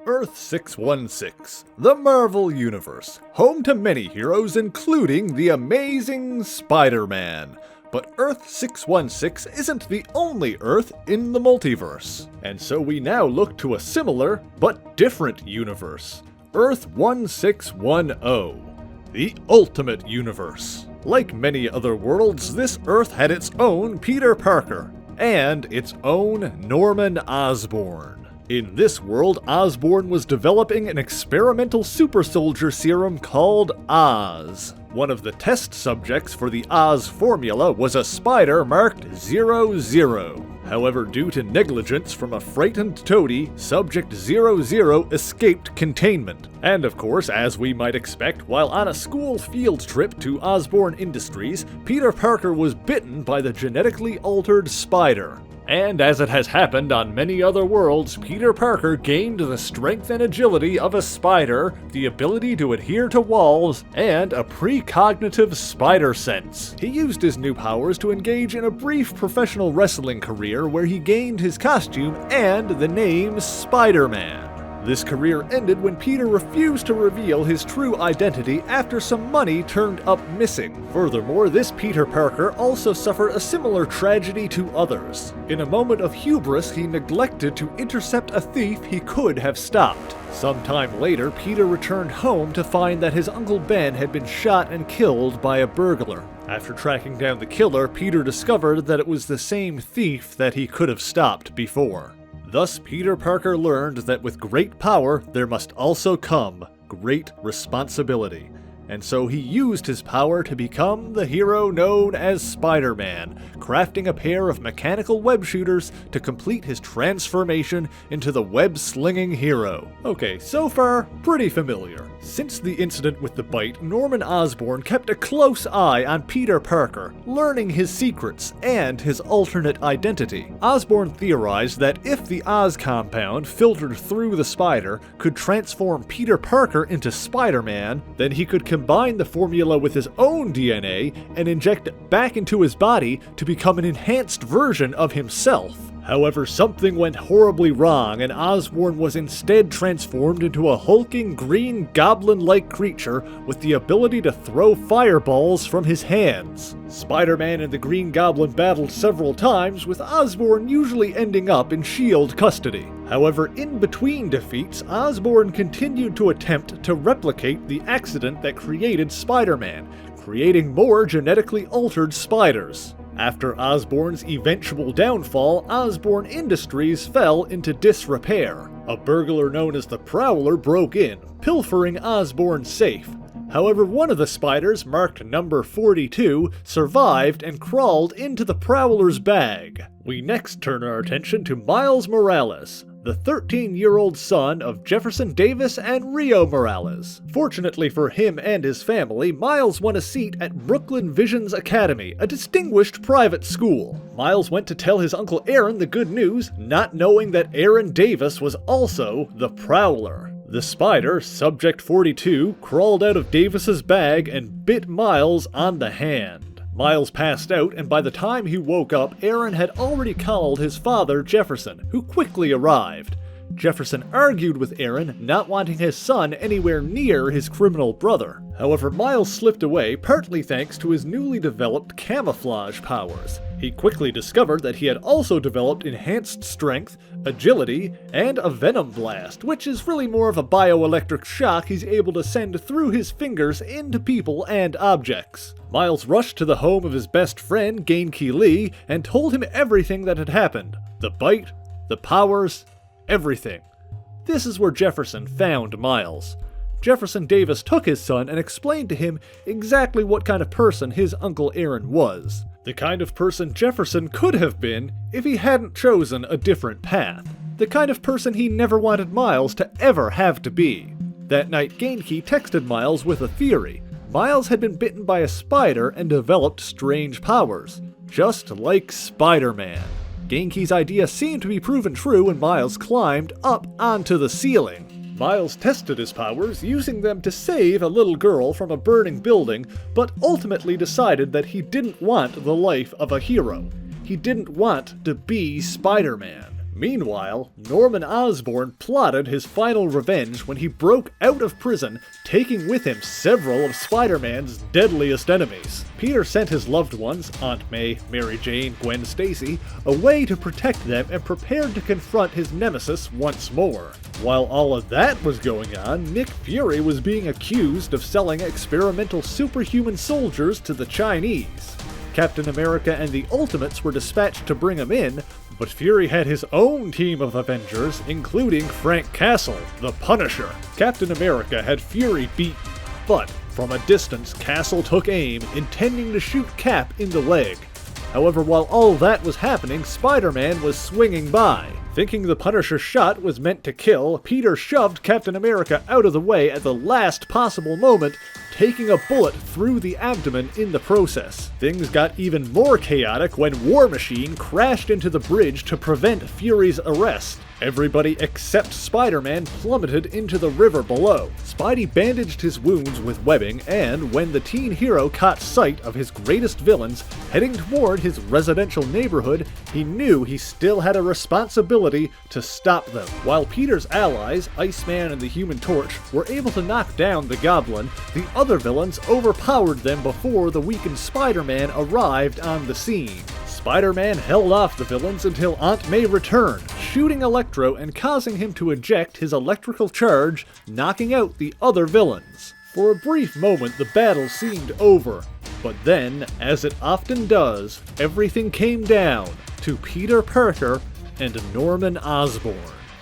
Earth 616, the Marvel Universe, home to many heroes including the amazing Spider-Man. But Earth 616 isn't the only Earth in the multiverse, and so we now look to a similar but different universe, Earth 1610, the Ultimate Universe. Like many other worlds, this Earth had its own Peter Parker, and its own Norman Osborn. In this world, Osborn was developing an experimental super soldier serum called Oz. One of the test subjects for the Oz formula was a spider marked 00. However, due to negligence from a frightened toady, Subject 00 escaped containment. And of course, as we might expect, while on a school field trip to Osborn Industries, Peter Parker was bitten by the genetically altered spider. And as it has happened on many other worlds, Peter Parker gained the strength and agility of a spider, the ability to adhere to walls, and a precognitive spider sense. He used his new powers to engage in a brief professional wrestling career where he gained his costume and the name Spider-Man. This career ended when Peter refused to reveal his true identity after some money turned up missing. Furthermore, this Peter Parker also suffered a similar tragedy to others. In a moment of hubris, he neglected to intercept a thief he could have stopped. Sometime later, Peter returned home to find that his Uncle Ben had been shot and killed by a burglar. After tracking down the killer, Peter discovered that it was the same thief that he could have stopped before. Thus, Peter Parker learned that with great power, there must also come great responsibility. And so he used his power to become the hero known as Spider-Man, crafting a pair of mechanical web shooters to complete his transformation into the web-slinging hero. Okay, so far, pretty familiar. Since the incident with the bite, Norman Osborn kept a close eye on Peter Parker, learning his secrets and his alternate identity. Osborn theorized that if the Oz compound filtered through the spider could transform Peter Parker into Spider-Man, then he could combine the formula with his own DNA and inject it back into his body to become an enhanced version of himself. However, something went horribly wrong, and Osborn was instead transformed into a hulking green goblin-like creature with the ability to throw fireballs from his hands. Spider-Man and the Green Goblin battled several times, with Osborn usually ending up in S.H.I.E.L.D. custody. However, in between defeats, Osborn continued to attempt to replicate the accident that created Spider-Man, creating more genetically altered spiders. After Osborn's eventual downfall, Osborn Industries fell into disrepair. A burglar known as the Prowler broke in, pilfering Osborn's safe. However, one of the spiders, marked number 42, survived and crawled into the Prowler's bag. We next turn our attention to Miles Morales, the 13-year-old son of Jefferson Davis and Rio Morales. Fortunately for him and his family, Miles won a seat at Brooklyn Visions Academy, a distinguished private school. Miles went to tell his Uncle Aaron the good news, not knowing that Aaron Davis was also the Prowler. The spider, Subject 42, crawled out of Davis's bag and bit Miles on the hand. Miles passed out, and by the time he woke up, Aaron had already called his father, Jefferson, who quickly arrived. Jefferson argued with Aaron, not wanting his son anywhere near his criminal brother. However, Miles slipped away, partly thanks to his newly developed camouflage powers. He quickly discovered that he had also developed enhanced strength, agility, and a venom blast, which is really more of a bioelectric shock he's able to send through his fingers into people and objects. Miles rushed to the home of his best friend, Genki Lee, and told him everything that had happened. The bite, the powers, everything. This is where Jefferson found Miles. Jefferson Davis took his son and explained to him exactly what kind of person his Uncle Aaron was. The kind of person Jefferson could have been if he hadn't chosen a different path. The kind of person he never wanted Miles to ever have to be. That night, Genki texted Miles with a theory. Miles had been bitten by a spider and developed strange powers, just like Spider-Man. Genki's idea seemed to be proven true when Miles climbed up onto the ceiling. Miles tested his powers, using them to save a little girl from a burning building, but ultimately decided that he didn't want the life of a hero. He didn't want to be Spider-Man. Meanwhile, Norman Osborn plotted his final revenge when he broke out of prison, taking with him several of Spider-Man's deadliest enemies. Peter sent his loved ones, Aunt May, Mary Jane, Gwen Stacy, away to protect them and prepared to confront his nemesis once more. While all of that was going on, Nick Fury was being accused of selling experimental superhuman soldiers to the Chinese. Captain America and the Ultimates were dispatched to bring him in, but Fury had his own team of Avengers, including Frank Castle, the Punisher. Captain America had Fury beaten, but from a distance Castle took aim, intending to shoot Cap in the leg. However, while all that was happening, Spider-Man was swinging by. Thinking the Punisher's shot was meant to kill, Peter shoved Captain America out of the way at the last possible moment, taking a bullet through the abdomen in the process. Things got even more chaotic when War Machine crashed into the bridge to prevent Fury's arrest. Everybody except Spider-Man plummeted into the river below. Spidey bandaged his wounds with webbing, and when the teen hero caught sight of his greatest villains heading toward his residential neighborhood, he knew he still had a responsibility to stop them. While Peter's allies, Iceman and the Human Torch, were able to knock down the Goblin, the other villains overpowered them before the weakened Spider-Man arrived on the scene. Spider-Man held off the villains until Aunt May returned, shooting Electro and causing him to eject his electrical charge, knocking out the other villains. For a brief moment, the battle seemed over, but then, as it often does, everything came down to Peter Parker and Norman Osborn.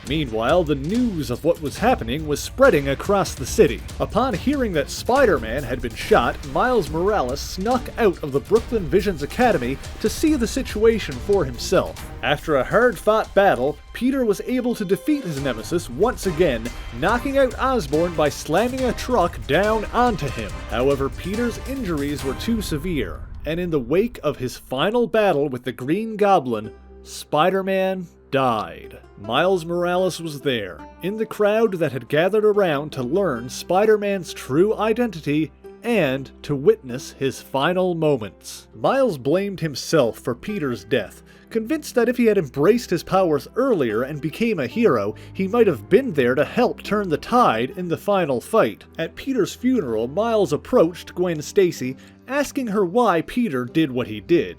Meanwhile, the news of what was happening was spreading across the city. Upon hearing that Spider-Man had been shot, Miles Morales snuck out of the Brooklyn Visions Academy to see the situation for himself. After a hard-fought battle, Peter was able to defeat his nemesis once again, knocking out Osborn by slamming a truck down onto him. However, Peter's injuries were too severe, and in the wake of his final battle with the Green Goblin, Spider-Man died. Miles Morales was there, in the crowd that had gathered around to learn Spider-Man's true identity and to witness his final moments. Miles blamed himself for Peter's death, convinced that if he had embraced his powers earlier and became a hero, he might have been there to help turn the tide in the final fight. At Peter's funeral, Miles approached Gwen Stacy, asking her why Peter did what he did.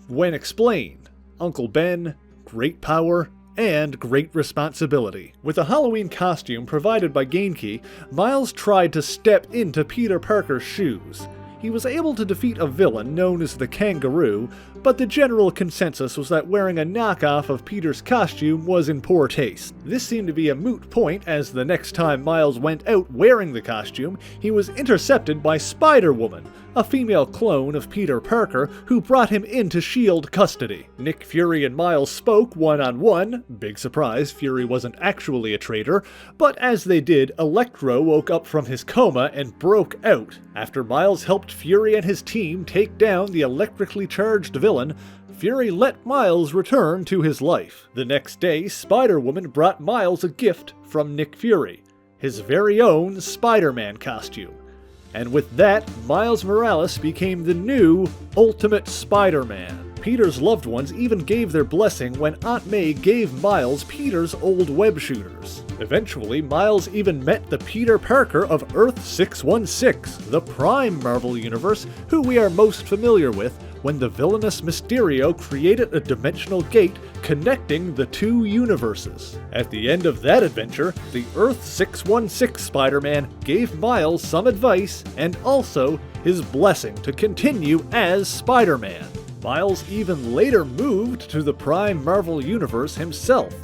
Gwen explained, "Uncle Ben, great power, and great responsibility." With a Halloween costume provided by Gamekey, Miles tried to step into Peter Parker's shoes. He was able to defeat a villain known as the Kangaroo, but the general consensus was that wearing a knockoff of Peter's costume was in poor taste. This seemed to be a moot point, as the next time Miles went out wearing the costume, he was intercepted by Spider-Woman, a female clone of Peter Parker, who brought him into S.H.I.E.L.D. custody. Nick Fury and Miles spoke one-on-one. Big surprise, Fury wasn't actually a traitor, but as they did, Electro woke up from his coma and broke out. After Miles helped Fury and his team take down the electrically charged villain, Fury let Miles return to his life. The next day, Spider-Woman brought Miles a gift from Nick Fury, his very own Spider-Man costume. And with that, Miles Morales became the new Ultimate Spider-Man. Peter's loved ones even gave their blessing when Aunt May gave Miles Peter's old web shooters. Eventually, Miles even met the Peter Parker of Earth 616, the Prime Marvel Universe, who we are most familiar with, when the villainous Mysterio created a dimensional gate connecting the two universes. At the end of that adventure, the Earth 616 Spider-Man gave Miles some advice and also his blessing to continue as Spider-Man. Miles even later moved to the Prime Marvel Universe himself.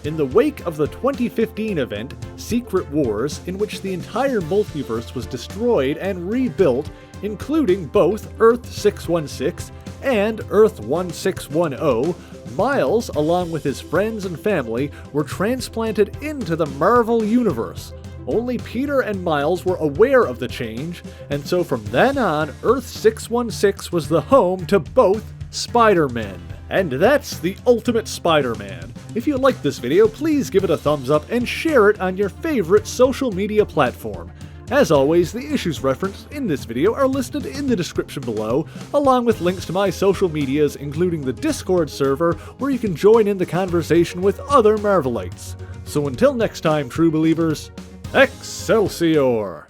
In the wake of the 2015 event, Secret Wars, in which the entire multiverse was destroyed and rebuilt, including both Earth 616 and Earth 1610, Miles, along with his friends and family, were transplanted into the Marvel Universe. Only Peter and Miles were aware of the change, and so from then on, Earth 616 was the home to both Spider-Men. And that's the Ultimate Spider-Man. If you liked this video, please give it a thumbs up and share it on your favorite social media platform. As always, the issues referenced in this video are listed in the description below, along with links to my social medias, including the Discord server, where you can join in the conversation with other Marvelites. So until next time, true believers, Excelsior!